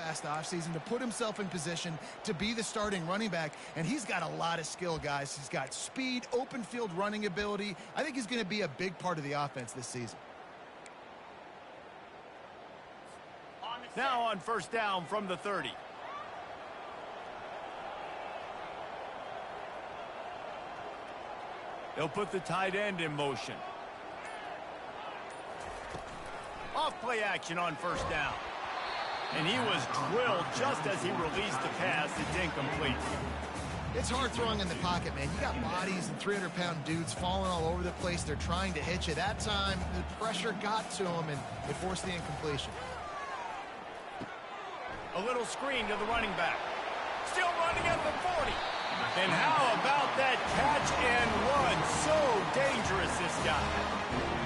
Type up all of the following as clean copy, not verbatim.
past offseason to put himself in position to be the starting running back, and he's got a lot of skill, guys. He's got speed, open field running ability. I think he's going to be a big part of the offense this season. Now on first down from the 30. They'll put the tight end in motion. Off play action on first down. And he was drilled just as he released the pass. It's incomplete. It's hard throwing in the pocket, man. You got bodies and 300-pound dudes falling all over the place. They're trying to hit you. That time, the pressure got to him, and it forced the incompletion. A little screen to the running back. Still running at the 40. And how about that catch and run? So dangerous, this guy.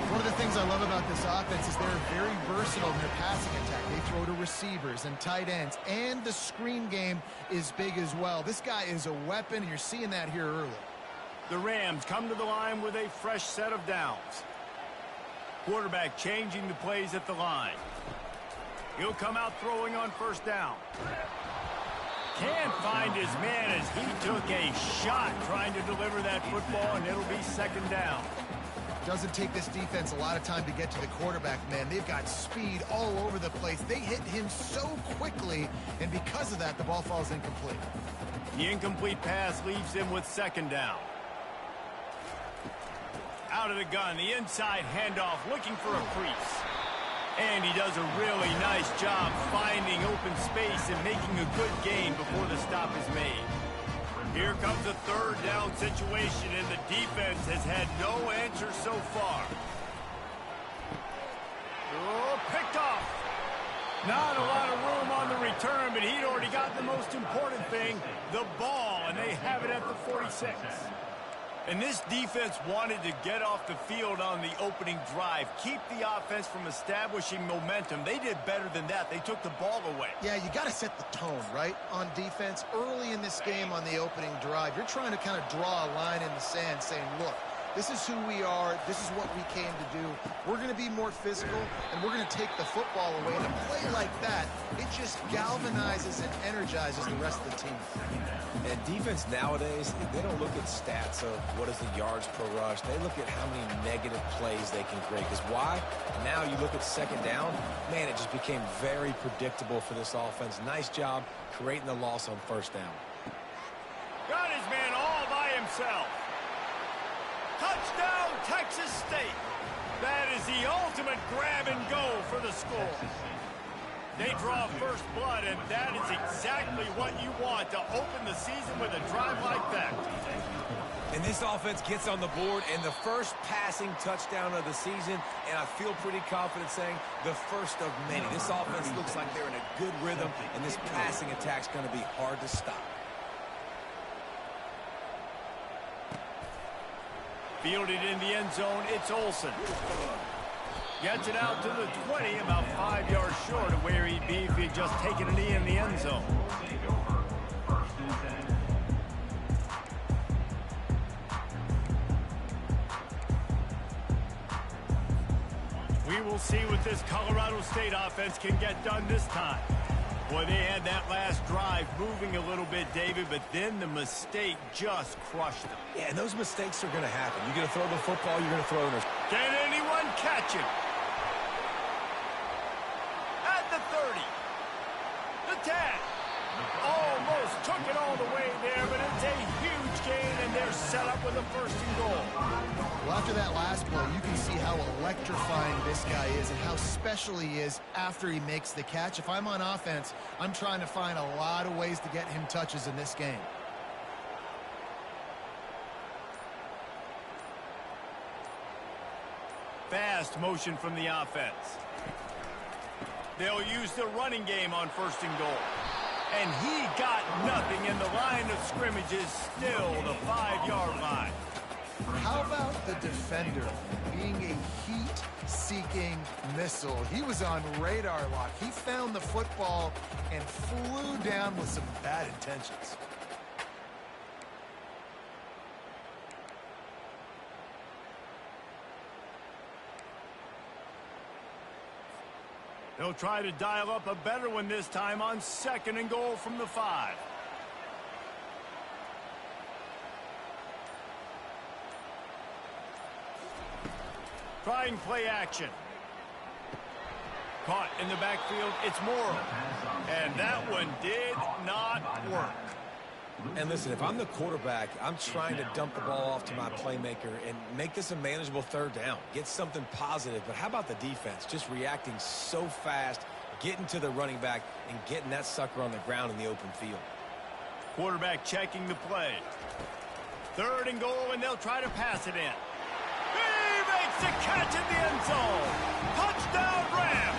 One of the things I love about this offense is they're very versatile in their passing attack. They throw to receivers and tight ends, and the screen game is big as well. This guy is a weapon, and you're seeing that here early. The Rams come to the line with a fresh set of downs. Quarterback changing the plays at the line. He'll come out throwing on first down. Can't find his man as he took a shot trying to deliver that football, and it'll be second down. Doesn't take this defense a lot of time to get to the quarterback, man. They've got speed all over the place. They hit him so quickly, and because of that, the ball falls incomplete. The incomplete pass leaves him with second down. Out of the gun, the inside handoff, looking for a crease. And he does a really nice job finding open space and making a good gain before the stop is made. Here comes a third down situation, and the defense has had no answer so far. Oh, picked off. Not a lot of room on the return, but he'd already got the most important thing, the ball, and they have it at the 46. And this defense wanted to get off the field on the opening drive, keep the offense from establishing momentum. They did better than that. They took the ball away. Yeah, you got to set the tone, right, on defense. Early in this game on the opening drive, you're trying to kind of draw a line in the sand saying, look, this is who we are. This is what we came to do. We're going to be more physical, and we're going to take the football away. And a play like that, it just galvanizes and energizes the rest of the team. And defense nowadays, they don't look at stats of what is the yards per rush. They look at how many negative plays they can create. Because why? Now you look at second down, man, it just became very predictable for this offense. Nice job creating the loss on first down. Got his man all by himself. Touchdown, Texas State. That is the ultimate grab and go for the score. They draw first blood, and that is exactly what you want to open the season with a drive like that. And this offense gets on the board, and the first passing touchdown of the season, and I feel pretty confident saying the first of many. This offense looks like they're in a good rhythm, and this passing attack's going to be hard to stop. Fielded in the end zone, it's Olsen. Gets it out to the 20, about 5 yards short of where he'd be if he'd just taken a knee in the end zone. We will see what this Colorado State offense can get done this time. Boy, they had that last drive moving a little bit, David, but then the mistake just crushed them. Yeah, and those mistakes are going to happen. You're going to throw the football, you're going to throw it. Can anyone catch him? At the 30. The 10. Almost took it all the way there, but it's a huge gain, and they're set up with a first and goal. Well, after that last play, you can see how electrifying this guy is and how special he is after he makes the catch. If I'm on offense, I'm trying to find a lot of ways to get him touches in this game. Fast motion from the offense. They'll use the running game on first and goal. And he got nothing, in the line of scrimmage is still the 5-yard line. How about the defender being a heat-seeking missile? He was on radar lock. He found the football and flew down with some bad intentions. They'll try to dial up a better one this time on 2nd and goal from the 5. Trying play action. Caught in the backfield, it's Morrow. And that one did not work. And listen, if I'm the quarterback, I'm trying to dump the ball off to my playmaker and make this a manageable 3rd down. Get something positive. But how about the defense? Just reacting so fast, getting to the running back, and getting that sucker on the ground in the open field. Quarterback checking the play. 3rd and goal, and they'll try to pass it in. He makes the catch in the end zone. Touchdown, Rams!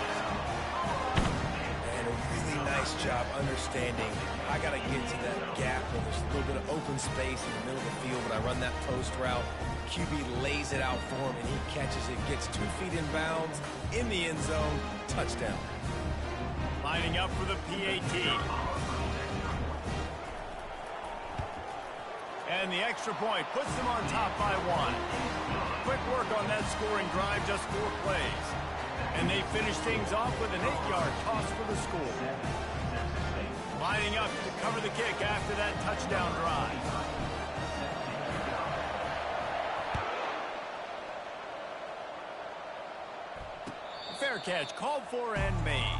And a really nice job understanding I got to get to that gap where there's a little bit of open space in the middle of the field when I run that post route. QB lays it out for him, and he catches it, gets 2 feet in bounds, in the end zone, touchdown. Lining up for the PAT. And the extra point puts them on top by 1. Quick work on that scoring drive, just 4 plays. And they finish things off with an 8-yard toss for the score. Lining up to cover the kick after that touchdown drive. Fair catch called for and made.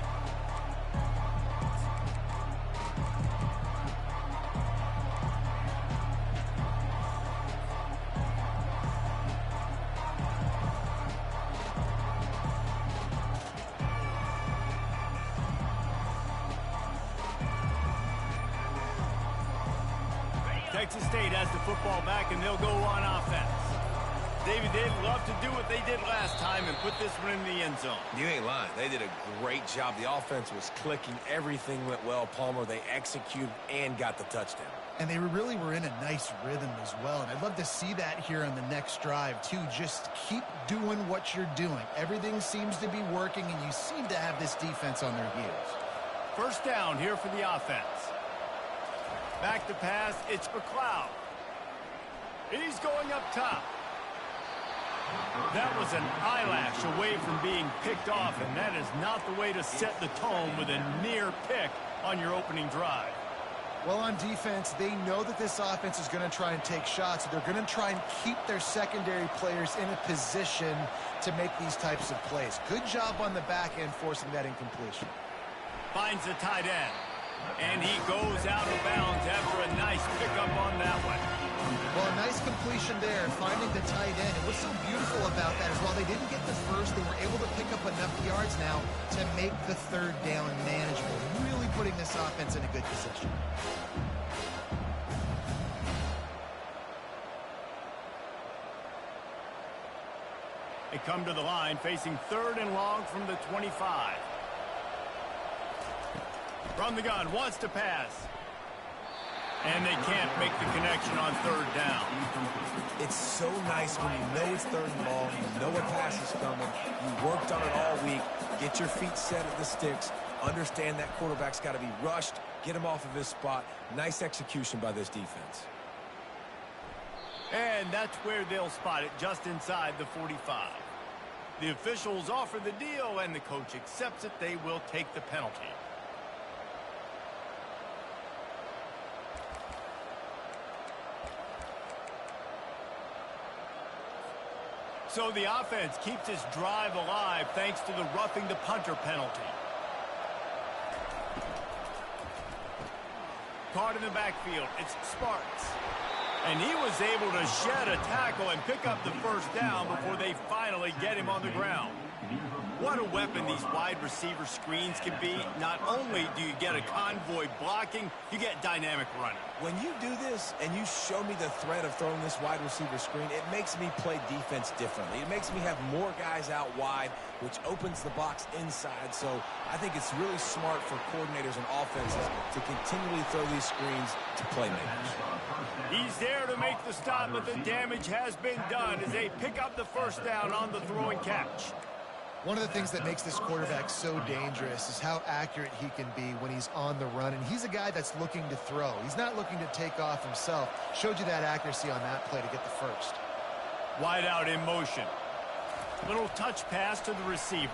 Texas State has the football back, and they'll go on offense. David, they'd love to do what they did last time and put this one in the end zone. You ain't lying. They did a great job. The offense was clicking. Everything went well. Palmer, they executed and got the touchdown. And they really were in a nice rhythm as well. And I'd love to see that here on the next drive, too. Just keep doing what you're doing. Everything seems to be working, and you seem to have this defense on their heels. 1st down here for the offense. Back to pass, it's McLeod. He's going up top. That was an eyelash away from being picked off, and that is not the way to set the tone with a near pick on your opening drive. Well, on defense, they know that this offense is going to try and take shots. They're going to try and keep their secondary players in a position to make these types of plays. Good job on the back end forcing that incompletion. Finds the tight end. And he goes out of bounds after a nice pickup on that one. Well, a nice completion there, finding the tight end. And what's so beautiful about that is while they didn't get the first, they were able to pick up enough yards now to make the 3rd down manageable. Really putting this offense in a good position. They come to the line facing 3rd and long from the 25. From the gun, wants to pass. And they can't make the connection on 3rd down. It's so nice when you know it's 3rd and long, you know a pass is coming, you worked on it all week, get your feet set at the sticks, understand that quarterback's got to be rushed, get him off of his spot. Nice execution by this defense. And that's where they'll spot it, just inside the 45. The officials offer the deal, and the coach accepts it. They will take the penalty. So the offense keeps its drive alive thanks to the roughing the punter penalty. Caught in the backfield, it's Sparks. And he was able to shed a tackle and pick up the 1st down before they finally get him on the ground. What a weapon these wide receiver screens can be. Not only do you get a convoy blocking, you get dynamic running. When you do this and you show me the threat of throwing this wide receiver screen, it makes me play defense differently. It makes me have more guys out wide, which opens the box inside. So I think it's really smart for coordinators and offenses to continually throw these screens to playmakers. He's there to make the stop, but the damage has been done as they pick up the 1st down on the throw and catch. One of the things that makes this quarterback so dangerous is how accurate he can be when he's on the run. And he's a guy that's looking to throw. He's not looking to take off himself. Showed you that accuracy on that play to get the 1st. Wide out in motion. Little touch pass to the receiver.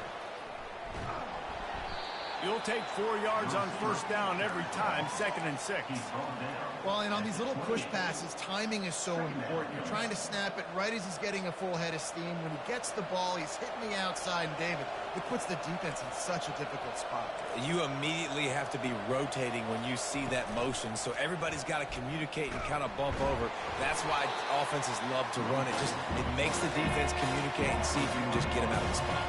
You'll take 4 yards on first down every time, 2nd and 6. Well, and on these little push passes, timing is so important. You're trying to snap it right as he's getting a full head of steam. When he gets the ball, he's hitting the outside, and David, it puts the defense in such a difficult spot. You immediately have to be rotating when you see that motion, so everybody's got to communicate and kind of bump over. That's why offenses love to run it. It makes the defense communicate and see if you can just get him out of the spot.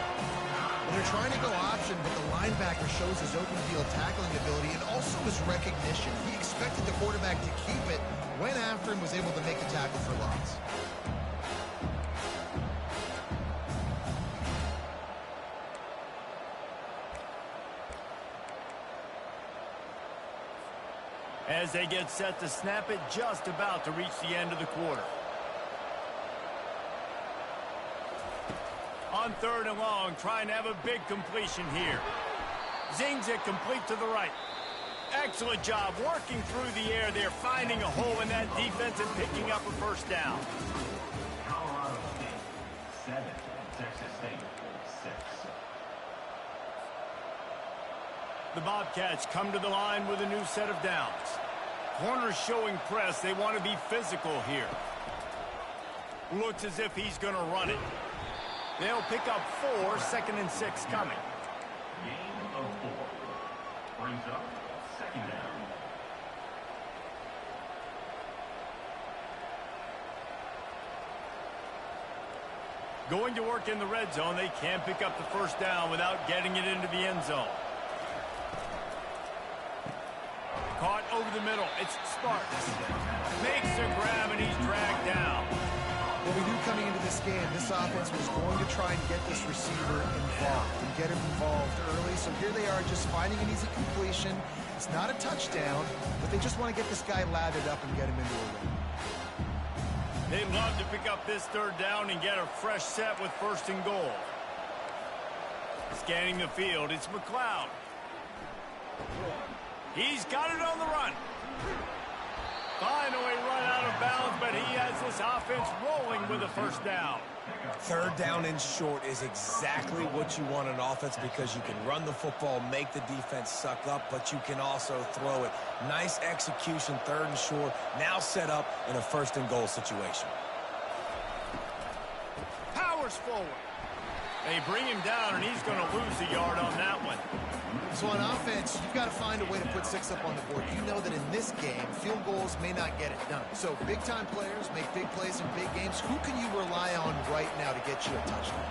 Well, they're trying to go option, but the linebacker shows his open field tackling ability and also his recognition. He expected the quarterback to keep it, went after him, was able to make the tackle for loss. As they get set to snap it, just about to reach the end of the quarter. On 3rd and long, trying to have a big completion here. Zings it complete to the right. Excellent job working through the air there, finding a hole in that defense and picking up a first down. Colorado State 7, Texas State 6. The Bobcats come to the line with a new set of downs. Corners showing press. They want to be physical here. Looks as if he's going to run it. They'll pick up 4, 2nd and 6 coming. Game of 4. Brings up 2nd down. Going to work in the red zone. They can't pick up the first down without getting it into the end zone. Caught over the middle. It's Sparks. Makes a grab, and he's dragged down. Well, we knew coming into this game, this offense was going to try and get this receiver involved and get him involved early. So here they are just finding an easy completion. It's not a touchdown, but they just want to get this guy lathered up and get him into a win. They'd love to pick up this 3rd down and get a fresh set with 1st and goal. Scanning the field, it's McLeod. He's got it on the run. Finally run out of bounds, but he has this offense rolling with a first down. 3rd down and short is exactly what you want in offense because you can run the football, make the defense suck up, but you can also throw it. Nice execution, 3rd and short, now set up in a 1st and goal situation. Powers forward. They bring him down, and he's going to lose a yard on that one. So on offense, you've got to find a way to put 6 up on the board. You know that in this game, field goals may not get it done. So big-time players make big plays in big games. Who can you rely on right now to get you a touchdown?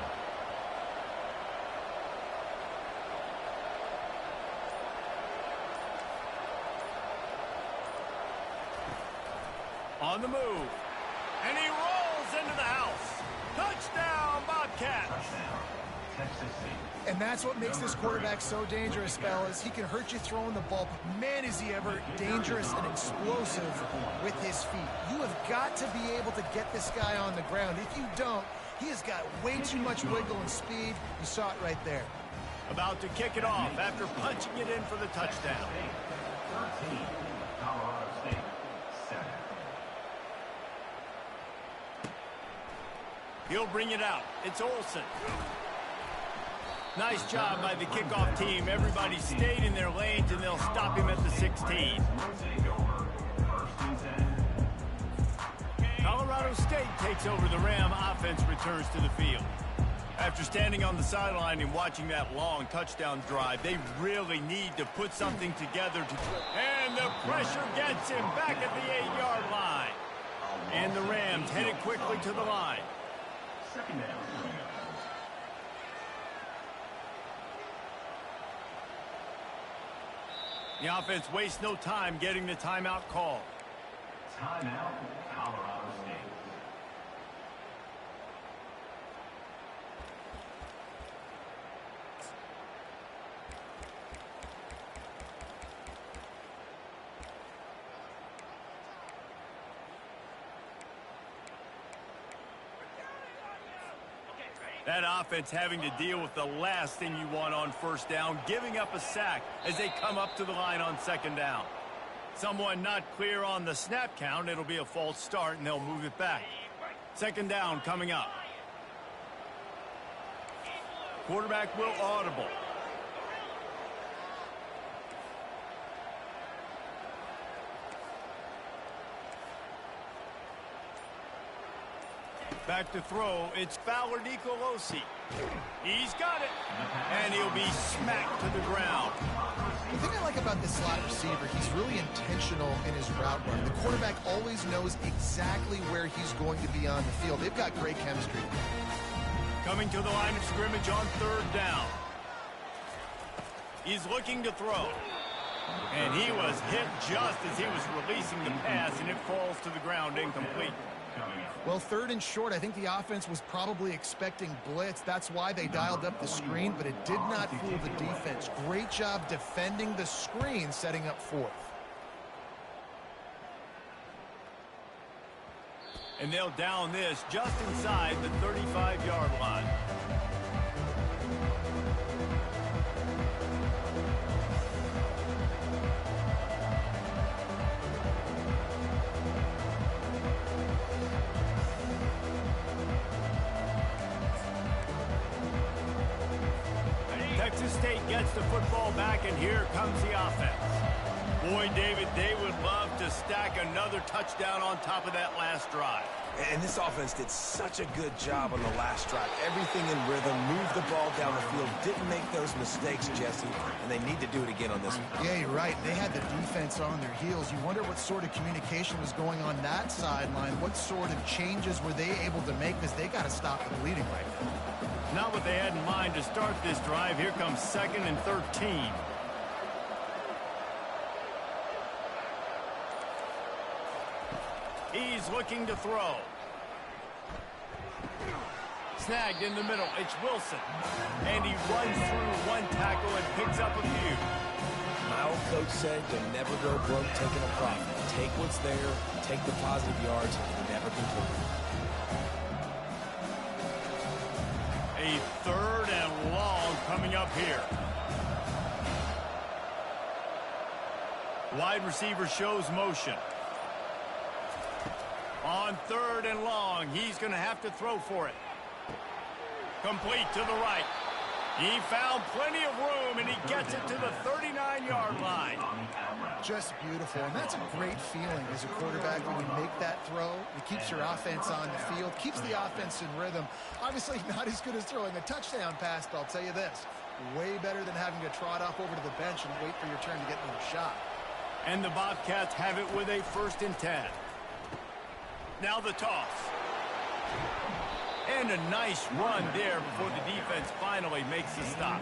On the move. And he rolls into the house. Touchdown, Bobcats. Touchdown, Texas State. And that's what makes this quarterback so dangerous, fellas. He can hurt you throwing the ball, but man, is he ever dangerous and explosive with his feet. You have got to be able to get this guy on the ground. If you don't, he has got way too much wiggle and speed. You saw it right there. About to kick it off after punching it in for the touchdown. 13, Colorado State 7. He'll bring it out. It's Olsen. Nice job by the kickoff team. Everybody stayed in their lanes, and they'll stop him at the 16. Colorado State takes over. The Ram offense returns to the field. After standing on the sideline and watching that long touchdown drive, they really need to put something together to... And the pressure gets him back at the 8-yard line. And the Rams headed quickly to the line. 2nd down. The offense wastes no time getting the timeout call. Timeout, Colorado State. That offense having to deal with the last thing you want on first down, giving up a sack as they come up to the line on 2nd down. Someone not clear on the snap count. It'll be a false start, and they'll move it back. 2nd down coming up. Quarterback will audible. Back to throw, it's Fowler Nicolosi. He's got it, and he'll be smacked to the ground. The thing I like about this slot receiver, he's really intentional in his route run. The quarterback always knows exactly where he's going to be on the field. They've got great chemistry. Coming to the line of scrimmage on 3rd down. He's looking to throw. And he was hit just as he was releasing the pass, and it falls to the ground incomplete. Well, 3rd and short, I think the offense was probably expecting blitz. That's why they dialed up the screen, but it did not fool the defense. Great job defending the screen, setting up 4th. And they'll down this just inside the 35-yard line. Texas State gets the football back, and here comes the offense. Boy, David, they would love to stack another touchdown on top of that last drive. And this offense did such a good job on the last drive. Everything in rhythm, moved the ball down the field, didn't make those mistakes, Jesse, and they need to do it again on this one. Yeah, you're right. They had the defense on their heels. You wonder what sort of communication was going on that sideline. What sort of changes were they able to make, because they got to stop the bleeding right now. Not what they had in mind to start this drive. Here comes 2nd and 13. He's looking to throw. Snagged in the middle. It's Wilson. And he runs through one tackle and picks up a few. My old coach said you'll never go broke taking a profit. Take what's there, take the positive yards, and never complete it. A 3rd and long coming up here. Wide receiver shows motion. On 3rd and long, he's going to have to throw for it. Complete to the right. He found plenty of room, and he gets it to the 39-yard line. Just beautiful, and that's a great feeling as a quarterback when you make that throw. It keeps your offense on the field, keeps the offense in rhythm. Obviously not as good as throwing a touchdown pass, but I'll tell you this, way better than having to trot off over to the bench and wait for your turn to get another shot. And the Bobcats have it with a 1st and 10. Now the toss. And a nice run there before the defense finally makes the stop.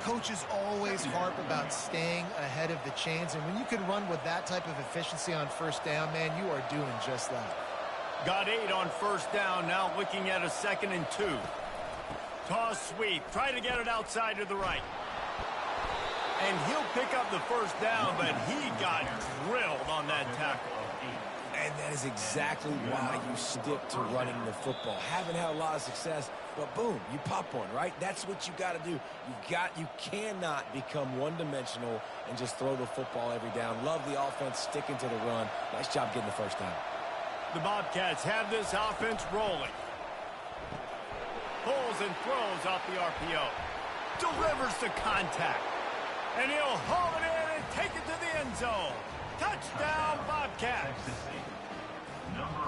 Coaches always harp about staying ahead of the chains, and when you can run with that type of efficiency on 1st down, man, you are doing just that. Got 8 on 1st down, now looking at a 2nd and 2. Toss sweep, try to get it outside to the right. And he'll pick up the 1st down, but he got drilled on that tackle. And that is exactly why you stick to running the football. Haven't had a lot of success, but boom, you pop one, right? That's what you got to do. You cannot become one-dimensional and just throw the football every down. Love the offense sticking to the run. Nice job getting the 1st down. The Bobcats have this offense rolling. Pulls and throws off the RPO. Delivers the contact. And he'll haul it in and take it to the end zone. Touchdown, Bobcats.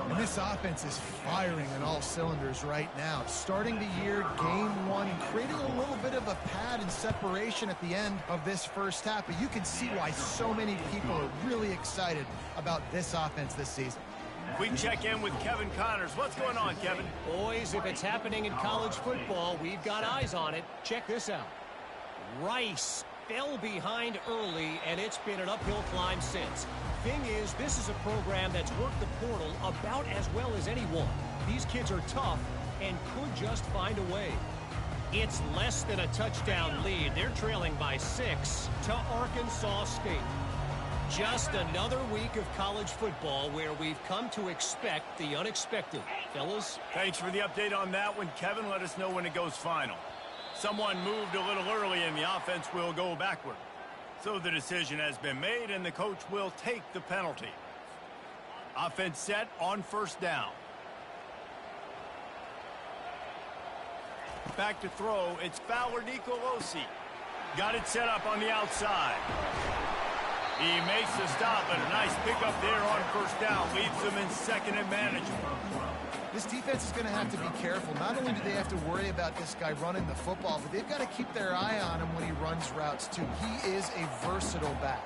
And this offense is firing on all cylinders right now. Starting the year, game 1, creating a little bit of a pad and separation at the end of this 1st half. But you can see why so many people are really excited about this offense this season. We check in with Kevin Connors. What's going on, Kevin? Boys, if it's happening in college football, we've got eyes on it. Check this out. Rice fell behind early, and it's been an uphill climb since. Thing is, this is a program that's worked the portal about as well as anyone. These kids are tough and could just find a way. It's less than a touchdown lead. They're trailing by 6 to Arkansas State. Just another week of college football where we've come to expect the unexpected. Fellas? Thanks for the update on that one, Kevin. Let us know when it goes final. Someone moved a little early, and the offense will go backward. So the decision has been made, and the coach will take the penalty. Offense set on 1st down. Back to throw. It's Fowler Nicolosi. Got it set up on the outside. He makes the stop, and a nice pickup there on 1st down. Leaves them in 2nd and manageable. This defense is going to have to be careful. Not only do they have to worry about this guy running the football, but they've got to keep their eye on him when he runs routes too. He is a versatile back.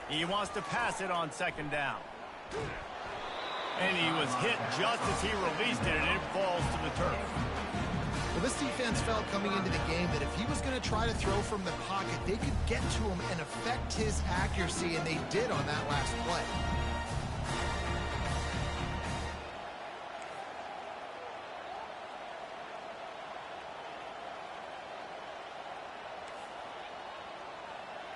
He wants to pass it on second down. And he was hit just as he released it, and it falls to the turf. Well, this defense felt coming into the game that if he was going to try to throw from the pocket, they could get to him and affect his accuracy, and they did on that last play.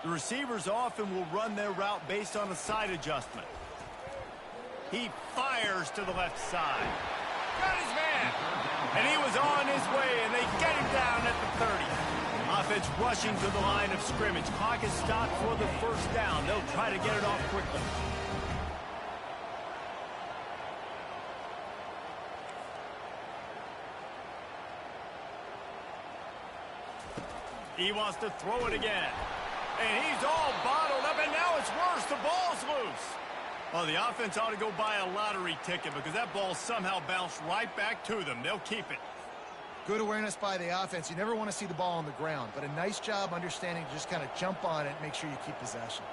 The receivers often will run their route based on a side adjustment. He fires to the left side. Got his man. And he was on his way, and they get him down at the 30. Offense rushing to the line of scrimmage. Clock is stopped for the first down. They'll try to get it off quickly. He wants to throw it again. And he's all bottled up, and now it's worse. The ball's loose. Well, the offense ought to go buy a lottery ticket because that ball somehow bounced right back to them. They'll keep it. Good awareness by the offense. You never want to see the ball on the ground, but a nice job understanding to just kind of jump on it and make sure you keep possession.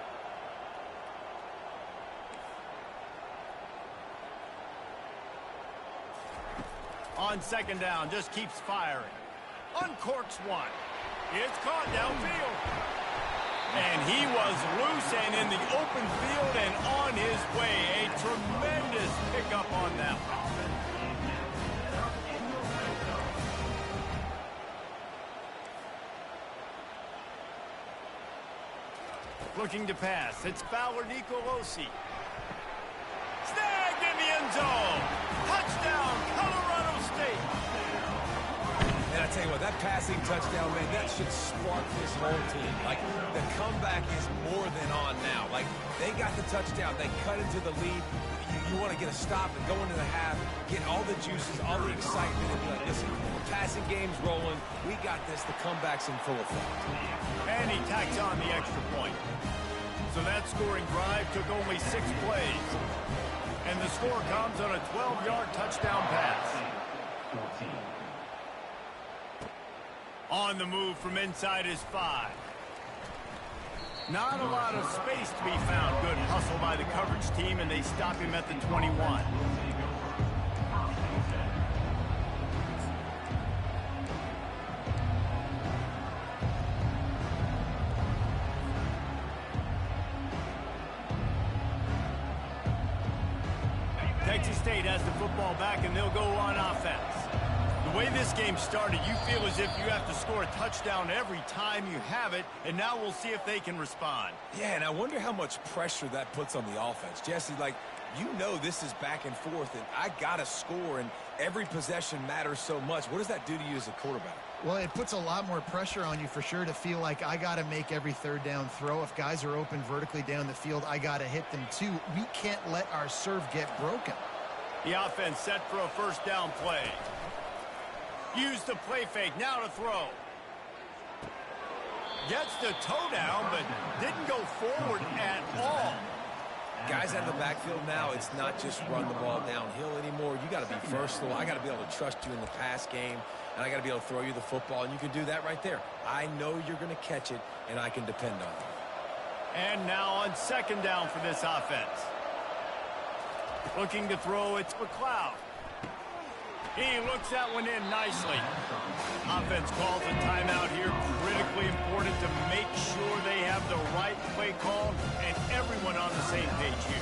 On second down, just keeps firing. Uncorks one. It's caught downfield. And he was loose and in the open field and on his way. A tremendous pickup on that one. Looking to pass. It's Fowler Nicolosi. Snagged in the end zone. Touchdown, Colorado State. And I tell you what, that passing touchdown, man, that should spark this whole team. Like, the comeback is more than on now. Like, they got the touchdown. They cut into the lead. You want to get a stop and go into the half, get all the juices, all the excitement, and be like, listen, the passing game's rolling. We got this. The comeback's in full effect. And he tacks on the extra point. So that scoring drive took only 6 plays. And the score comes on a 12-yard touchdown pass. 14. On the move from inside his 5. Not a lot of space to be found. Good hustle by the coverage team, and they stop him at the 21. Texas State has the football back, and they'll go on offense. The way this game started, you feel as if you have to score a touchdown every time you have it, and now we'll see if they can respond. Yeah, and I wonder how much pressure that puts on the offense. Jesse, like, you know this is back and forth, and I got to score, and every possession matters so much. What does that do to you as a quarterback? Well, it puts a lot more pressure on you for sure to feel like I got to make every third down throw. If guys are open vertically down the field, I got to hit them too. We can't let our serve get broken. The offense set for a first down play. Use the play fake, now to throw. Gets the toe down, but didn't go forward at all. Guys out of the backfield now, it's not just run the ball downhill anymore. You got to be versatile. I got to be able to trust you in the pass game, and I got to be able to throw you the football, and you can do that right there. I know you're going to catch it, and I can depend on it. And now on second down for this offense. Looking to throw, it's McLeod. He looks that one in nicely. Offense calls a timeout here. Critically important to make sure they have the right play call and everyone on the same page here.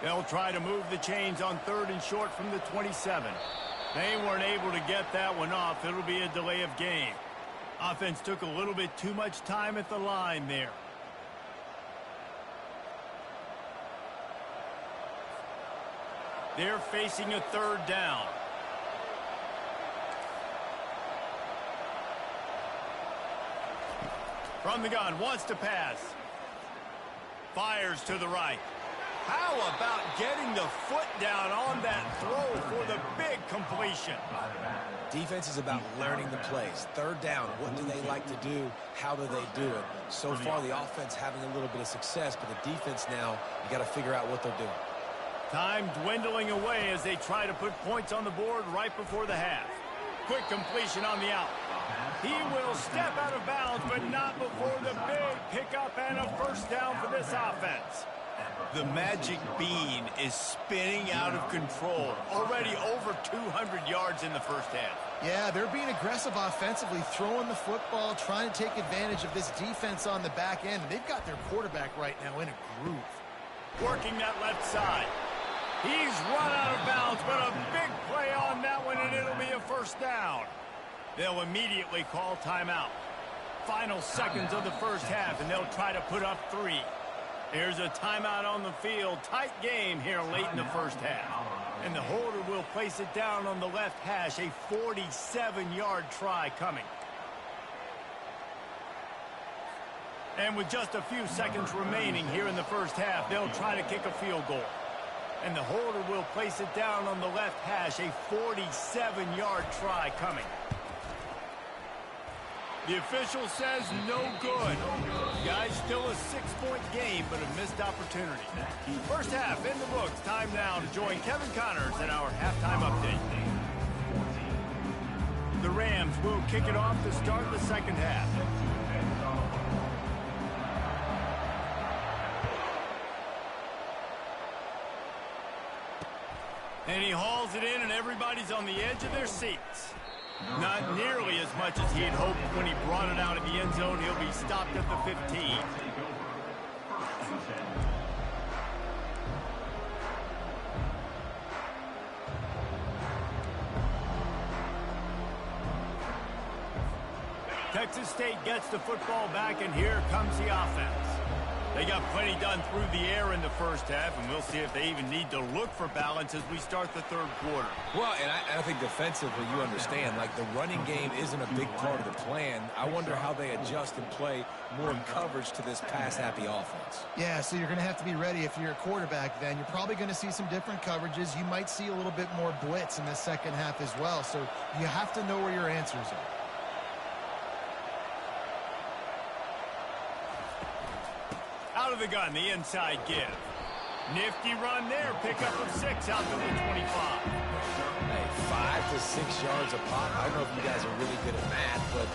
They'll try to move the chains on 3rd and short from the 27. They weren't able to get that one off. It'll be a delay of game. Offense took a little bit too much time at the line there. They're facing a 3rd down. From the gun, wants to pass. Fires to the right. How about getting the foot down on that throw for the big completion? Defense is about learning the plays. Third down, what do they like to do? How do they do it? So far, the offense having a little bit of success, but the defense now, you got to figure out what they're doing. Time dwindling away as they try to put points on the board right before the half. Quick completion on the out. He will step out of bounds, but not before the big pickup and a first down for this offense. The magic bean is spinning out of control. Already over 200 yards in the first half. Yeah, they're being aggressive offensively, throwing the football, trying to take advantage of this defense on the back end. They've got their quarterback right now in a groove. Working that left side. He's run out of bounds, but a big play on that one, and it'll be a first down. They'll immediately call timeout. Final seconds of the first half, and they'll try to put up 3. There's a timeout on the field. Tight game here late in the first half. And the holder will place it down on the left hash. A 47-yard try coming. And with just a few seconds remaining here in the first half, they'll try to kick a field goal. And the holder will place it down on the left hash. A 47-yard try coming. The official says no good. Guys, still a 6-point game, but a missed opportunity. First half in the books. Time now to join Kevin Connors in our halftime update. The Rams will kick it off to start the second half. And he hauls it in, and everybody's on the edge of their seats. Not nearly as much as he had hoped when he brought it out of the end zone. He'll be stopped at the 15. Texas State gets the football back, and here comes the offense. They got plenty done through the air in the first half, and we'll see if they even need to look for balance as we start the third quarter. Well, and I think defensively, you understand, like the running game isn't a big part of the plan. I wonder how they adjust and play more in coverage to this pass-happy offense. Yeah, so you're going to have to be ready if you're a quarterback then. You're probably going to see some different coverages. You might see a little bit more blitz in the second half as well, so you have to know where your answers are. Out of the gun, the inside give. Nifty run there. Pickup of 6 out to the 25. Hey, 5 to 6 yards a pop. I don't know if you guys are really good at math, but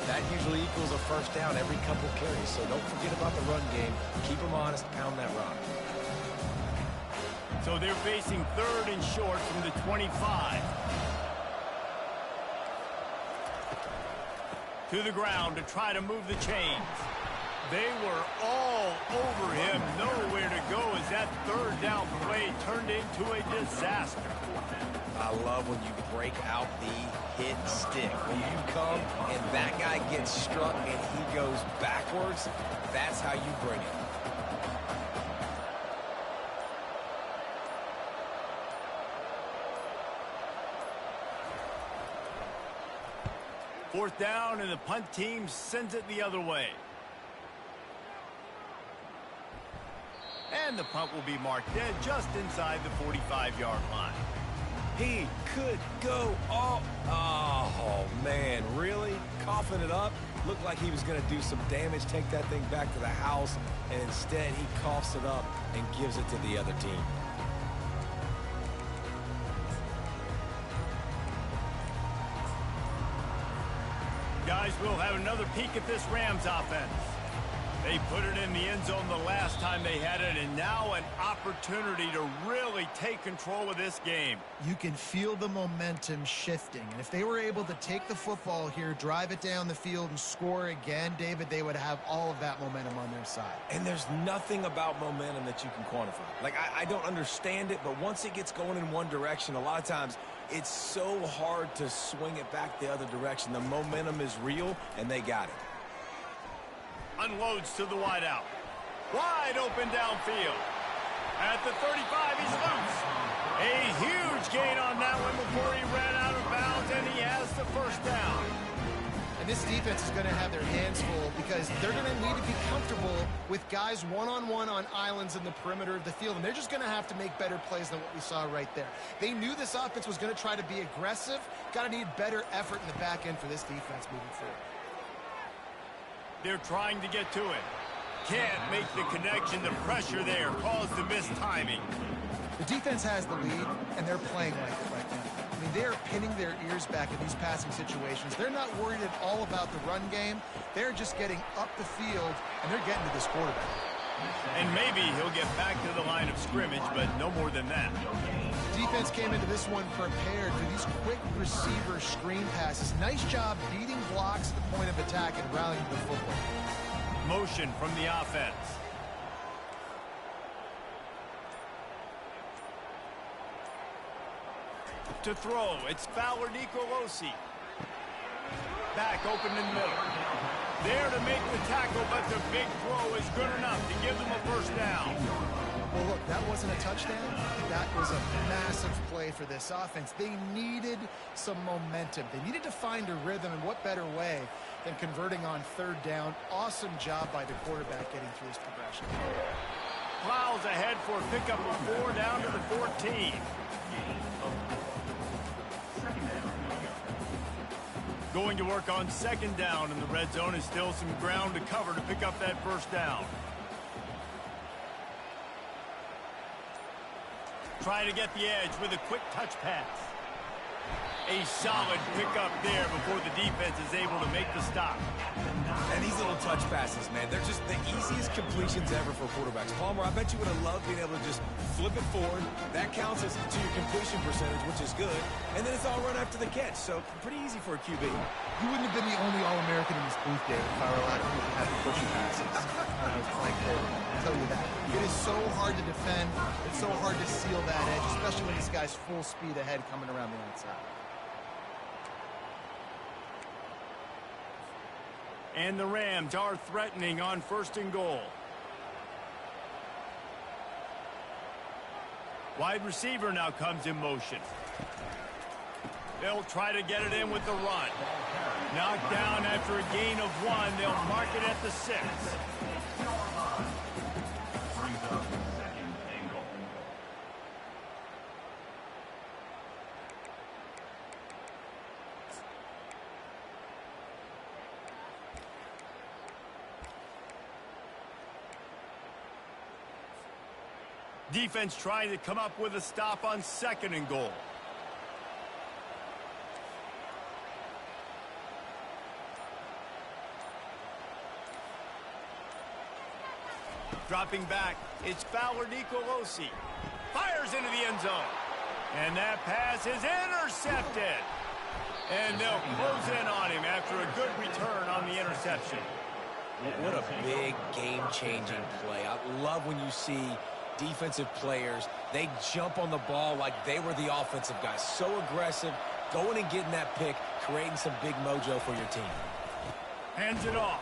that usually equals a first down every couple carries. So don't forget about the run game. Keep them honest. Pound that rock. So they're facing third and short from the 25. To the ground to try to move the chains. They were all over him, nowhere to go as that third down play turned into a disaster. I love when you break out the hit stick. When you come and that guy gets struck and he goes backwards, that's how you bring it. Fourth down, and the punt team sends it the other way. And the punt will be marked dead just inside the 45-yard line. He could go all... Oh, man, really? Coughing it up? Looked like he was going to do some damage, take that thing back to the house, and instead he coughs it up and gives it to the other team. Guys, we'll have another peek at this Rams offense. They put it in the end zone the last time they had it, and now an opportunity to really take control of this game. You can feel the momentum shifting, and if they were able to take the football here, drive it down the field, and score again, David, they would have all of that momentum on their side. And there's nothing about momentum that you can quantify. Like, I don't understand it, but once it gets going in one direction, a lot of times it's so hard to swing it back the other direction. The momentum is real, and they got it. Unloads to the wideout. Wide open downfield. At the 35, he's loose. A huge gain on that one before he ran out of bounds, and he has the first down. And this defense is going to have their hands full because they're going to need to be comfortable with guys one-on-one on islands in the perimeter of the field. And they're just going to have to make better plays than what we saw right there. They knew this offense was going to try to be aggressive. Got to need better effort in the back end for this defense moving forward. They're trying to get to it. Can't make the connection. The pressure there caused the missed timing. The defense has the lead, and they're playing like it right now. I mean, they're pinning their ears back in these passing situations. They're not worried at all about the run game. They're just getting up the field, and they're getting to this quarterback. And maybe he'll get back to the line of scrimmage, but no more than that. Defense came into this one prepared for these quick receiver screen passes. Nice job beating blocks at the point of attack and rallying the football. Motion from the offense. To throw, it's Fowler Nicolosi. Back open in the middle. There to make the tackle, but the big throw is good enough to give them a first down. Well, look, that wasn't a touchdown. That was a massive play for this offense. They needed some momentum. They needed to find a rhythm, and what better way than converting on third down. Awesome job by the quarterback getting through his progression. Plows ahead for a pickup of 4 down to the 14. Going to work on second down in the red zone is still some ground to cover to pick up that first down. Try to get the edge with a quick touch pass. A solid pickup there before the defense is able to make the stop. And these little touch passes, man, they're just the easiest completions ever for quarterbacks. Palmer, I bet you would have loved being able to just flip it forward. That counts as to your completion percentage, which is good. And then it's all run after the catch, so pretty easy for a QB. You wouldn't have been the only All-American in this booth, Dave, if I were allowed to have the pushing passes when I was playing quarterback. I'll tell you that. It is so hard to defend. It's so hard to seal that edge, especially when this guy's full speed ahead coming around the outside. And the Rams are threatening on first and goal. Wide receiver now comes in motion. They'll try to get it in with the run. Knocked down after a gain of 1. They'll mark it at the 6. Brings up second and goal. Defense trying to come up with a stop on second and goal. Dropping back, it's Fowler Nicolosi. Fires into the end zone. And that pass is intercepted. And they'll close in on him after a good return on the interception. What a big game-changing play. I love when you see defensive players, they jump on the ball like they were the offensive guys. So aggressive, going and getting that pick, creating some big mojo for your team. Hands it off.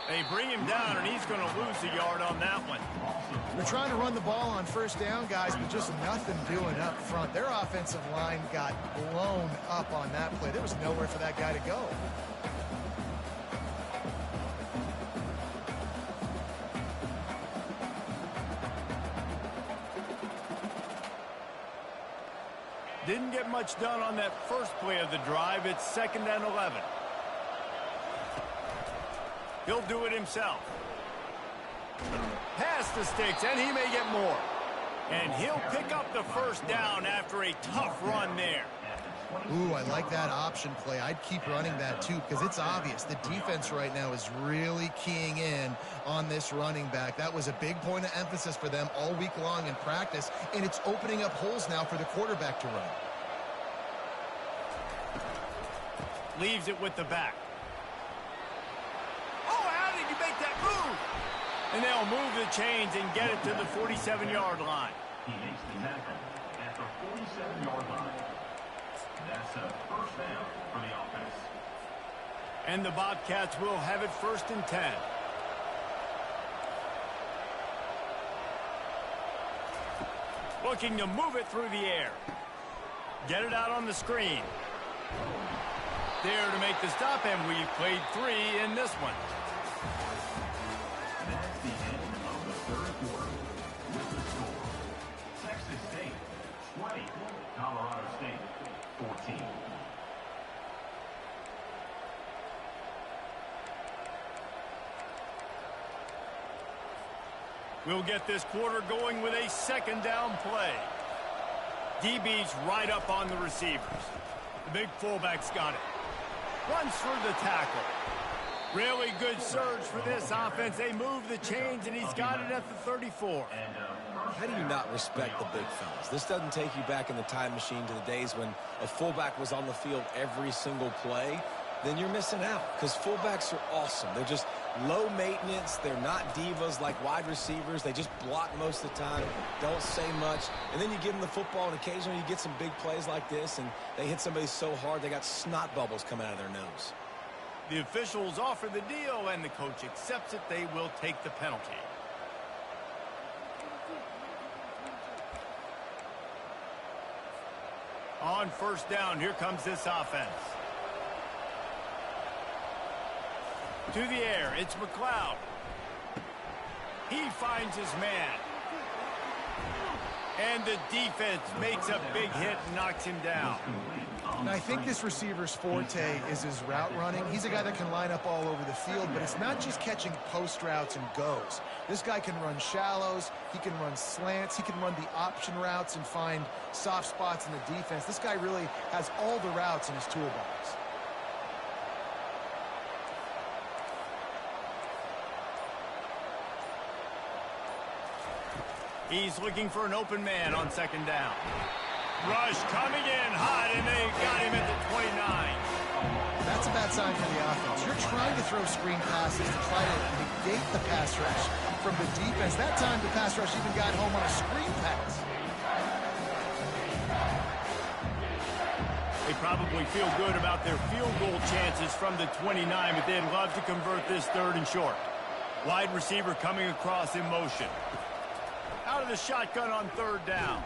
They bring him down, and he's going to lose a yard on that one. They're trying to run the ball on first down, guys, but just nothing doing up front. Their offensive line got blown up on that play. There was nowhere for that guy to go. Didn't get much done on that first play of the drive. It's 2nd and 11. He'll do it himself. Past the sticks, and he may get more. And he'll pick up the first down after a tough run there. Ooh, I like that option play. I'd keep running that too because it's obvious the defense right now is really keying in on this running back. That was a big point of emphasis for them all week long in practice, and it's opening up holes now for the quarterback to run. Leaves it with the back. Oh, how did you make that move? And they'll move the chains and get it to the 47-yard line. He makes the tackle at the 47-yard line. That's a first down for the offense. And the Bobcats will have it 1st and 10. Looking to move it through the air. Get it out on the screen. there to make the stop, and we played 3 in this one. That's the end of the third quarter. With the score, Texas State 20, Colorado State 14. We'll get this quarter going with a second down play. DB's right up on the receivers. The big fullback's got it. Runs through the tackle. Really good surge for this offense. They move the chains, and he's got it at the 34. How do you not respect the big fellas? This doesn't take you back in the time machine to the days when a fullback was on the field every single play. Then you're missing out, because fullbacks are awesome. They're just low maintenance. They're not divas like wide receivers. They just block most of the time, don't say much. And then you give them the football, and occasionally you get some big plays like this, and they hit somebody so hard they got snot bubbles coming out of their nose. The officials offer the deal, and the coach accepts it. They will take the penalty. On first down, here comes this offense. To the air, it's McLeod. He finds his man. And the defense makes a big hit and knocks him down. And I think this receiver's forte is his route running. He's a guy that can line up all over the field, but it's not just catching post routes and goes. This guy can run shallows, he can run slants, he can run the option routes and find soft spots in the defense. This guy really has all the routes in his toolbox. He's looking for an open man on second down. Rush coming in hot, and they got him at the 29. That's a bad sign for the offense. You're trying to throw screen passes to try to negate the pass rush from the defense. That time the pass rush even got home on a screen pass. They probably feel good about their field goal chances from the 29, but they'd love to convert this third and short. Wide receiver coming across in motion. Out of the shotgun on third down.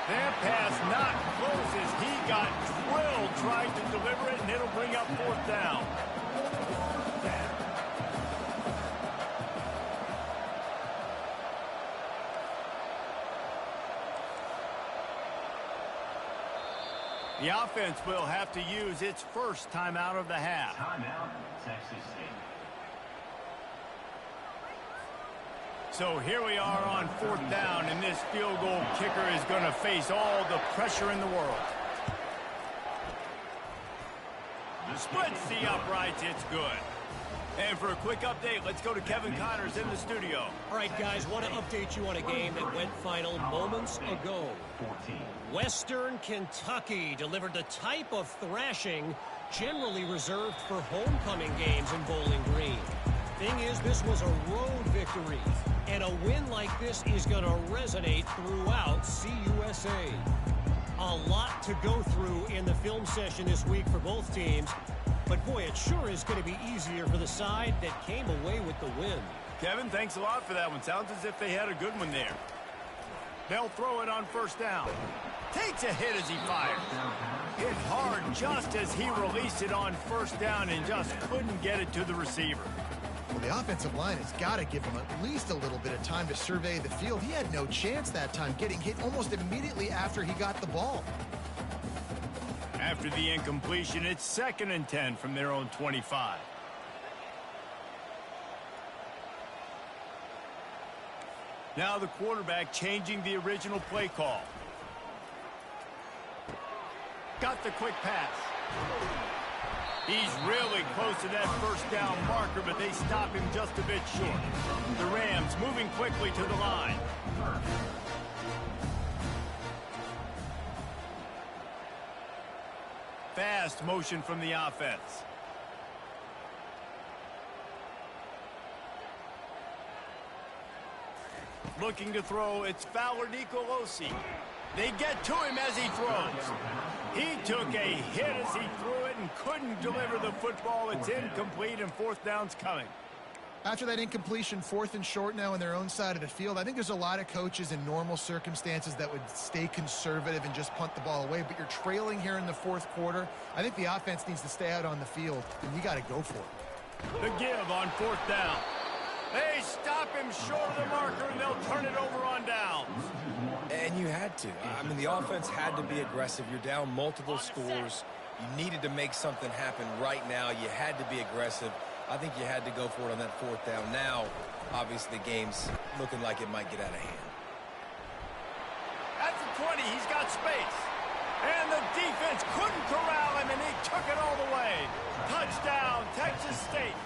That pass not close as he got drilled trying to deliver it, and it'll bring up fourth down. The offense will have to use its first timeout of the half. Timeout, Texas State. So here we are on fourth down, and this field goal kicker is going to face all the pressure in the world. Splits the uprights, it's good. And for a quick update, let's go to Kevin Connors in the studio. All right, guys, want to update you on a game that went final moments ago. Western Kentucky delivered the type of thrashing generally reserved for homecoming games in Bowling Green. Thing is, this was a road victory, and a win like this is going to resonate throughout CUSA. A lot to go through in the film session this week for both teams, but boy, it sure is going to be easier for the side that came away with the win. Kevin, thanks a lot for that one. Sounds as if they had a good one there. They'll throw it on first down. Takes a hit as he fires. Hit hard just as he released it on first down and just couldn't get it to the receiver. Well, the offensive line has got to give him at least a little bit of time to survey the field. He had no chance that time, getting hit almost immediately after he got the ball. After the incompletion, it's 2nd and 10 from their own 25. Now the quarterback changing the original play call. Got the quick pass. He's really close to that first down marker, but they stop him just a bit short. The Rams moving quickly to the line. Fast motion from the offense. Looking to throw, it's Fowler Nicolosi. They get to him as he throws. He took a hit as he threw it and couldn't deliver the football. It's incomplete, and fourth down's coming. After that incompletion, 4th and short now on their own side of the field, I think there's a lot of coaches in normal circumstances that would stay conservative and just punt the ball away, but you're trailing here in the 4th quarter. I think the offense needs to stay out on the field, and you got to go for it. The give on 4th down. They stop him short of the marker, and they'll turn it over on downs. And you had to. I mean, the offense had to be aggressive. You're down multiple scores. You needed to make something happen right now. You had to be aggressive. I think you had to go for it on that 4th down. Now, obviously, the game's looking like it might get out of hand. At the 20, he's got space. And the defense couldn't corral him, and he took it all the way. Touchdown, Texas State.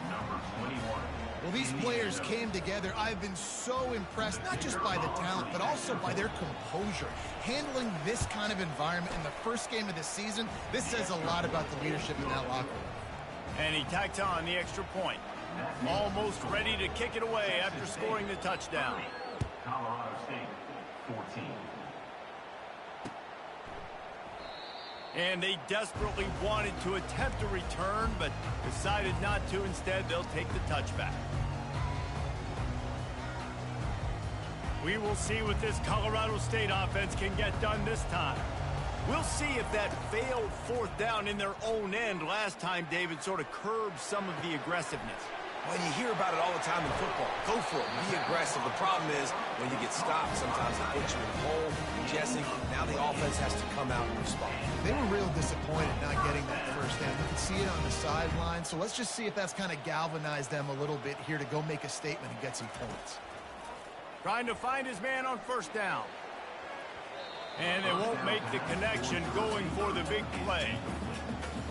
Number 21. Well, these players came together. I've been so impressed, not just by the talent, but also by their composure. Handling this kind of environment in the first game of the season, this says a lot about the leadership in that locker room. And he tacked on the extra point. Almost ready to kick it away after scoring the touchdown. Colorado State, 14. And they desperately wanted to attempt a return, but decided not to. Instead, they'll take the touchback. We will see what this Colorado State offense can get done this time. We'll see if that failed 4th down in their own end last time, David, sort of curbed some of the aggressiveness. Well, you hear about it all the time in football. Go for it. Be aggressive. The problem is when you get stopped, sometimes it puts you in a hole. Jesse, now the offense has to come out and respond. They were real disappointed not getting that first down. You can see it on the sideline. So let's just see if that's kind of galvanized them a little bit here to go make a statement and get some points. Trying to find his man on 1st down. And they won't make the connection going for the big play.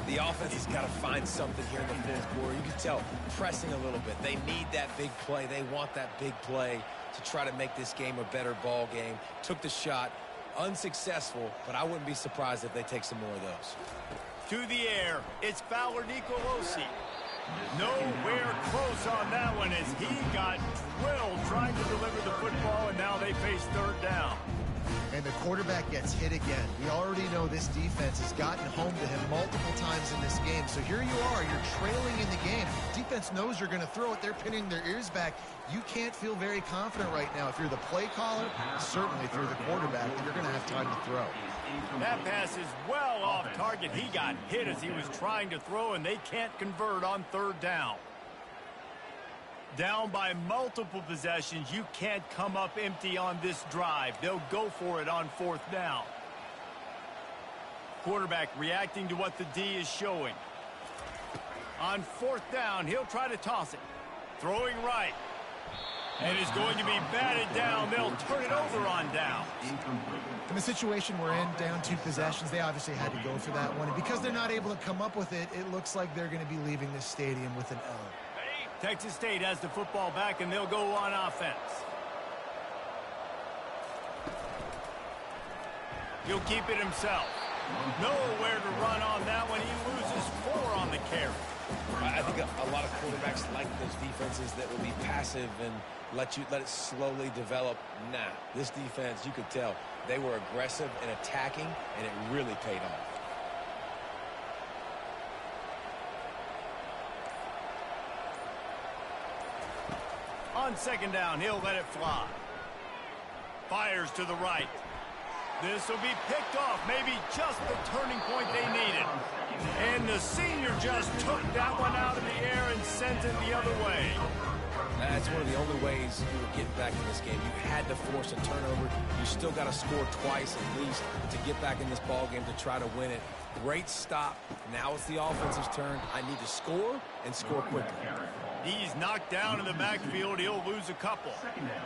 The offense has got to find something here in the 4th quarter. You can tell pressing a little bit. They need that big play. They want that big play to try to make this game a better ball game. Took the shot. Unsuccessful, but I wouldn't be surprised if they take some more of those. To the air, it's Fowler Nicolosi. Nowhere close on that one as he got drilled trying to deliver the football, and now they face 3rd down. And the quarterback gets hit again. We already know this defense has gotten home to him multiple times in this game. So here you are, you're trailing in the game. Defense knows you're going to throw it. They're pinning their ears back. You can't feel very confident right now. If you're the play caller, certainly if you're the quarterback, you're going to have time to throw. That pass is well off target. He got hit as he was trying to throw, and they can't convert on 3rd down. Down by multiple possessions, you can't come up empty on this drive. They'll go for it on 4th down. Quarterback reacting to what the D is showing. On 4th down, he'll try to toss it. Throwing right. And is going to be batted down. They'll turn it over on down. In the situation we're in, down 2 possessions, they obviously had to go for that one. And because they're not able to come up with it, it looks like they're going to be leaving this stadium with an L. Texas State has the football back, and they'll go on offense. He'll keep it himself. Nowhere to run on that one. He loses 4 on the carry. I think a lot of quarterbacks like those defenses that will be passive and let it slowly develop. Nah, this defense, you could tell, they were aggressive and attacking, and it really paid off. On 2nd down, he'll let it fly. Fires to the right. This will be picked off, maybe just the turning point they needed. And the senior just took that one out of the air and sent it the other way. That's one of the only ways you were getting back in this game. You had to force a turnover. You still got to score twice at least to get back in this ball game to try to win it. Great stop. Now it's the offense's turn. I need to score and score quickly. He's knocked down in the backfield. He'll lose a couple.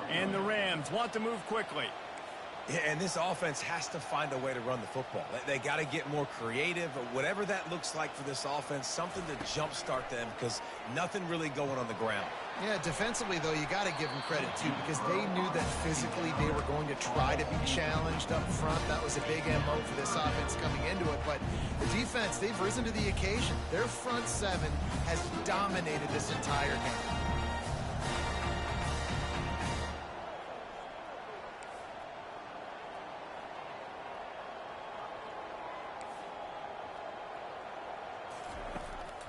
And the Rams want to move quickly. Yeah, and this offense has to find a way to run the football. They got to get more creative, or whatever that looks like for this offense, something to jumpstart them because nothing really going on the ground. Yeah, defensively, though, you got to give them credit, too, because they knew that physically they were going to try to be challenged up front. That was a big MO for this offense coming into it. But the defense, they've risen to the occasion. Their front 7 has dominated this entire game.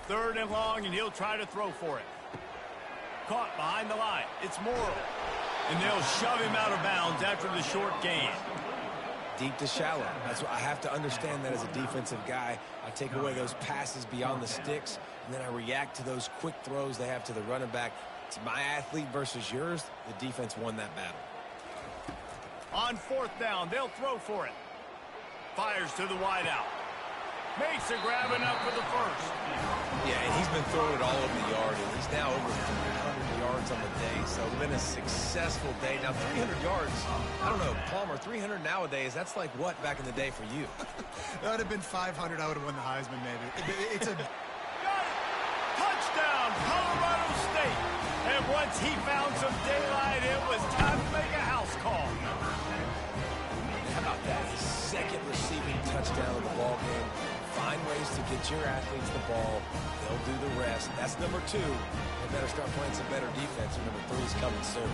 Third and long, and he'll try to throw for it. Caught behind the line. It's Morrow. And they'll shove him out of bounds after the short gain. Deep to shallow. That's what I have to understand that as a defensive guy. I take away those passes beyond the sticks, and then I react to those quick throws they have to the running back. It's my athlete versus yours. The defense won that battle. On fourth down, they'll throw for it. Fires to the wideout. Makes a grab enough for the first. Yeah, and he's been throwing it all over the yard, and he's now over 300 yards on the day, so it's been a successful day. Now, 300 yards, I don't know, Palmer, 300 nowadays, that's like what back in the day for you? That would have been 500. I would have won the Heisman, maybe. It's a... Got it! Touchdown, Colorado State! And once he found some daylight, it was time to make a house call. How about that? His second receiving touchdown of the ball game. Find ways to get your athletes the ball. They'll do the rest. That's number 2. They better start playing some better defense. And number 3 is coming soon.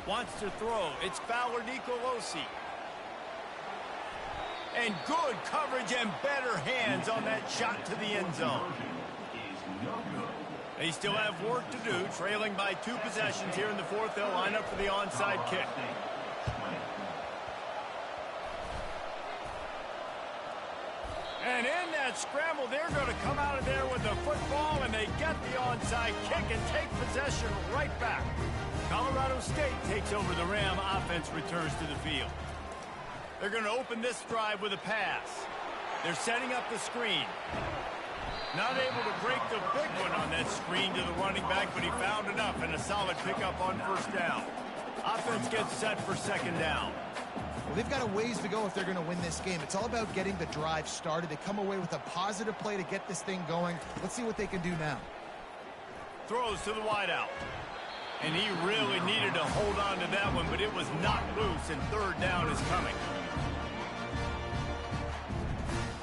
Wants to throw. It's Fowler Nicolosi. And good coverage and better hands on that shot to the end zone. They still have work to do, trailing by 2 possessions here in the fourth. They'll line up for the onside kick. And in that scramble, they're going to come out of there with the football, and they get the onside kick and take possession right back. Colorado State takes over the Ram. Offense returns to the field. They're going to open this drive with a pass. They're setting up the screen. Not able to break the big one on that screen to the running back, but he found enough and a solid pickup on first down. Offense gets set for second down. Well, they've got a ways to go if they're going to win this game. It's all about getting the drive started. They come away with a positive play to get this thing going. Let's see what they can do now. Throws to the wideout. And he really needed to hold on to that one, but it was knocked loose, and third down is coming.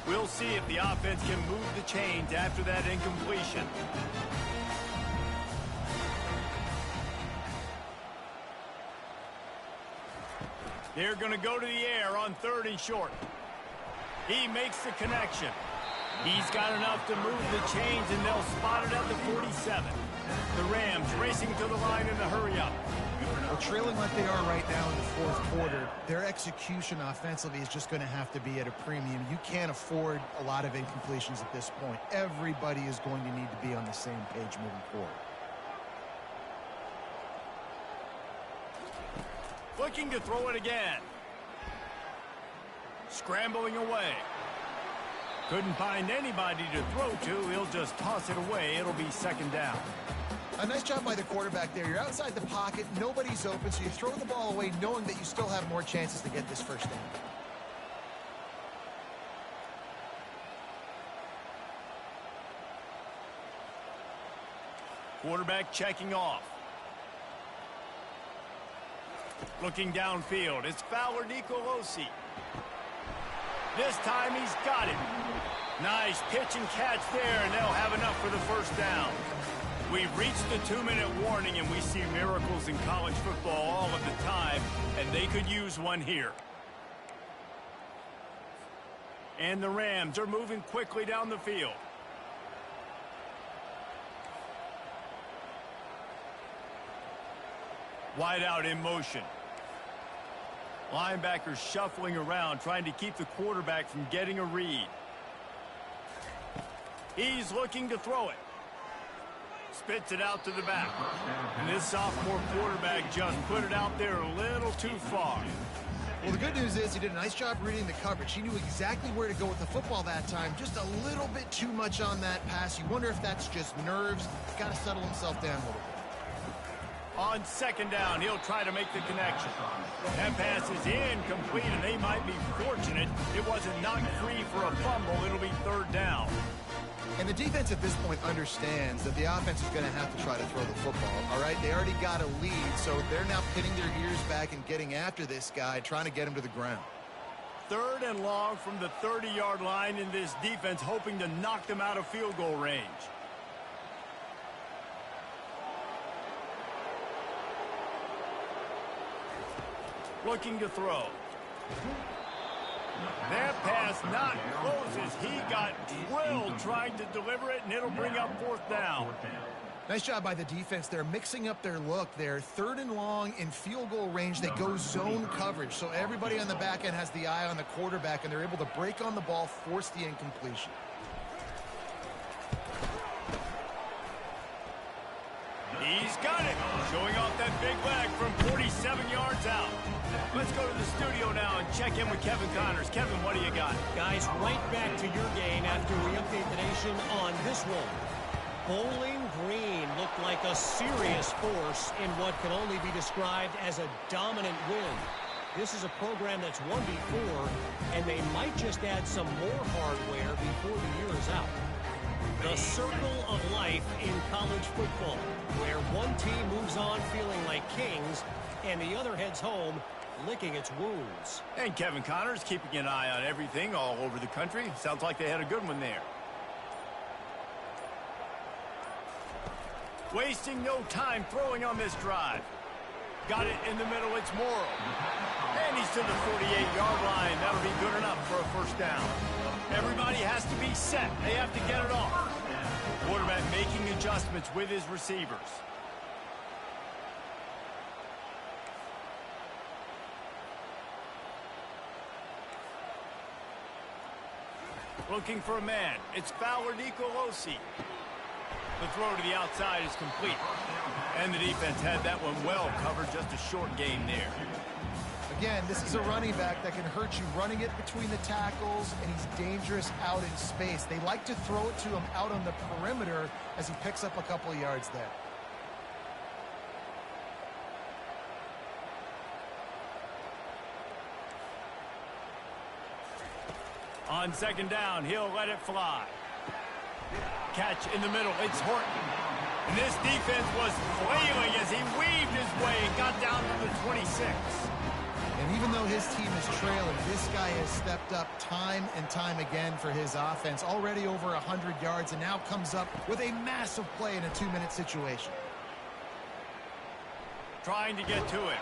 We'll see if the offense can move the chains after that incompletion. They're going to go to the air on 3rd and short. He makes the connection. He's got enough to move the chains, and they'll spot it at the 47. The Rams racing to the line in the hurry-up. Well, trailing like they are right now in the fourth quarter, their execution offensively is just going to have to be at a premium. You can't afford a lot of incompletions at this point. Everybody is going to need to be on the same page moving forward. Looking to throw it again. Scrambling away. Couldn't find anybody to throw to. He'll just toss it away. It'll be second down. A nice job by the quarterback there. You're outside the pocket. Nobody's open, so you throw the ball away knowing that you still have more chances to get this first down. Quarterback checking off. Looking downfield. It's Fowler Nicolosi. This time he's got it. Nice pitch and catch there, and they'll have enough for the first down. We've reached the 2-minute warning, and we see miracles in college football all of the time, and they could use one here. And the Rams are moving quickly down the field. Wide out in motion. Linebackers shuffling around, trying to keep the quarterback from getting a read. He's looking to throw it. Spits it out to the back. And this sophomore quarterback just put it out there a little too far. Well, the good news is he did a nice job reading the coverage. He knew exactly where to go with the football that time. Just a little bit too much on that pass. You wonder if that's just nerves. He's got to settle himself down a little bit. On second down, he'll try to make the connection. That pass is incomplete, and they might be fortunate it wasn't knocked free for a fumble. It'll be third down. And the defense at this point understands that the offense is going to have to try to throw the football, all right? They already got a lead, so they're now pinning their ears back and getting after this guy, trying to get him to the ground. Third and long from the 30-yard line in this defense, hoping to knock them out of field goal range. looking to throw. That pass not close as he got drilled trying to deliver it, and it'll bring up 4th down. Nice job by the defense there, mixing up their look there. 3rd and long in field goal range. They go zone coverage, so everybody on the back end has the eye on the quarterback, and they're able to break on the ball, force the incompletion. He's got it, showing off that big leg from 47 yards out. Let's go to the studio now and check in with Kevin Connors. Kevin, what do you got? Guys, right back to your game after we update the nation on this one. Bowling Green looked like a serious force in what can only be described as a dominant win. This is a program that's won before, and they might just add some more hardware before the year is out. The circle of life in college football, where one team moves on feeling like kings, and the other heads home licking its wounds. And Kevin Connors keeping an eye on everything all over the country. Sounds like they had a good one there. Wasting no time throwing on this drive. Got it in the middle, it's Morrow. And he's to the 48-yard line. That'll be good enough for a 1st down. Everybody has to be set. They have to get it off. Quarterback making adjustments with his receivers. Looking for a man. It's Fowler Nicolosi. The throw to the outside is complete. And the defense had that one well covered. Just a short gain there. Again, this is a running back that can hurt you running it between the tackles, and he's dangerous out in space. They like to throw it to him out on the perimeter as he picks up a couple of yards there. On 2nd down, he'll let it fly. Catch in the middle, it's Horton. And this defense was flailing as he weaved his way and got down to the 26. And even though his team is trailing, this guy has stepped up time and time again for his offense. Already over 100 yards, and now comes up with a massive play in a 2-minute situation. Trying to get to it.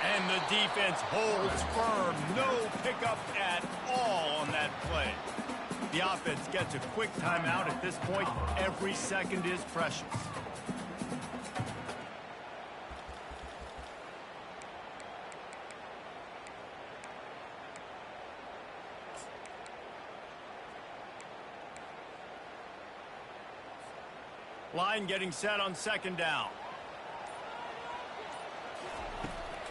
And the defense holds firm. No pickup at all on that play. The offense gets a quick timeout at this point. Every second is precious. Line getting set on 2nd down.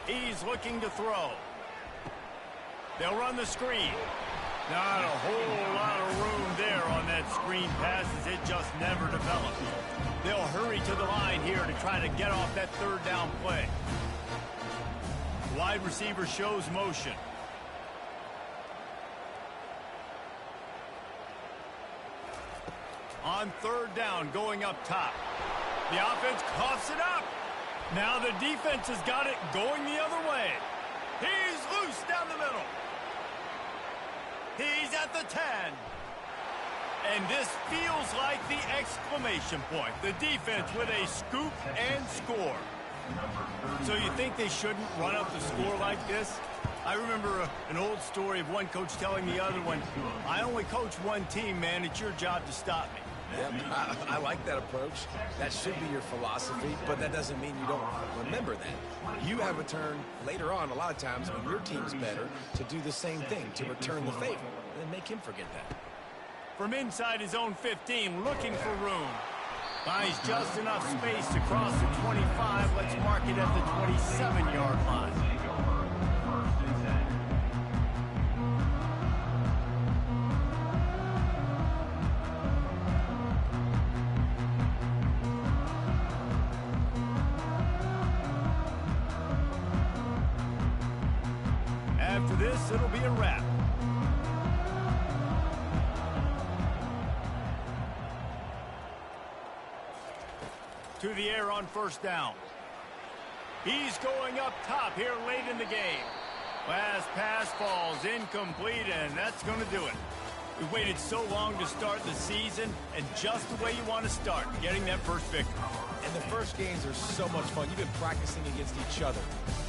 He's looking to throw. They'll run the screen. Not a whole lot of room there on that screen pass as it just never developed. They'll hurry to the line here to try to get off that 3rd down play. Wide receiver shows motion. On 3rd down, going up top. The offense coughs it up. Now the defense has got it going the other way. He's loose down the middle. He's at the 10. And this feels like the exclamation point. The defense with a scoop and score. So you think they shouldn't run up the score like this? I remember an old story of one coach telling the other one, I only coach one team, man. It's your job to stop me. Yep, I like that approach. That should be your philosophy, but that doesn't mean you don't remember that. You have a turn later on, a lot of times, when your team's better, to do the same thing, to return the favor, and then make him forget that. From inside his own 15, looking for room. Finds just enough space to cross the 25. Let's mark it at the 27-yard line. After this, it'll be a wrap. To the air on 1st down. He's going up top here late in the game. Last pass falls incomplete, and that's going to do it. We waited so long to start the season, and just the way you want to start, getting that first victory. And the first games are so much fun. You've been practicing against each other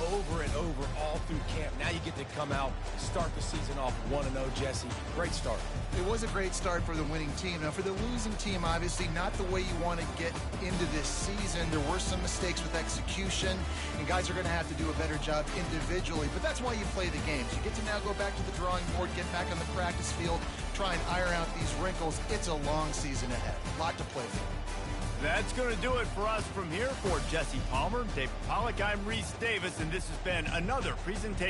over and over all through camp. Now you get to come out, start the season off 1-0, Jesse. Great start. It was a great start for the winning team. Now, for the losing team, obviously not the way you want to get into this season. There were some mistakes with execution, and guys are going to have to do a better job individually. But that's why you play the games. You get to now go back to the drawing board, get back on the practice field, try and iron out these wrinkles. It's a long season ahead. A lot to play for. That's going to do it for us from here. For Jesse Palmer, David Pollack, I'm Reese Davis, and this has been another presentation.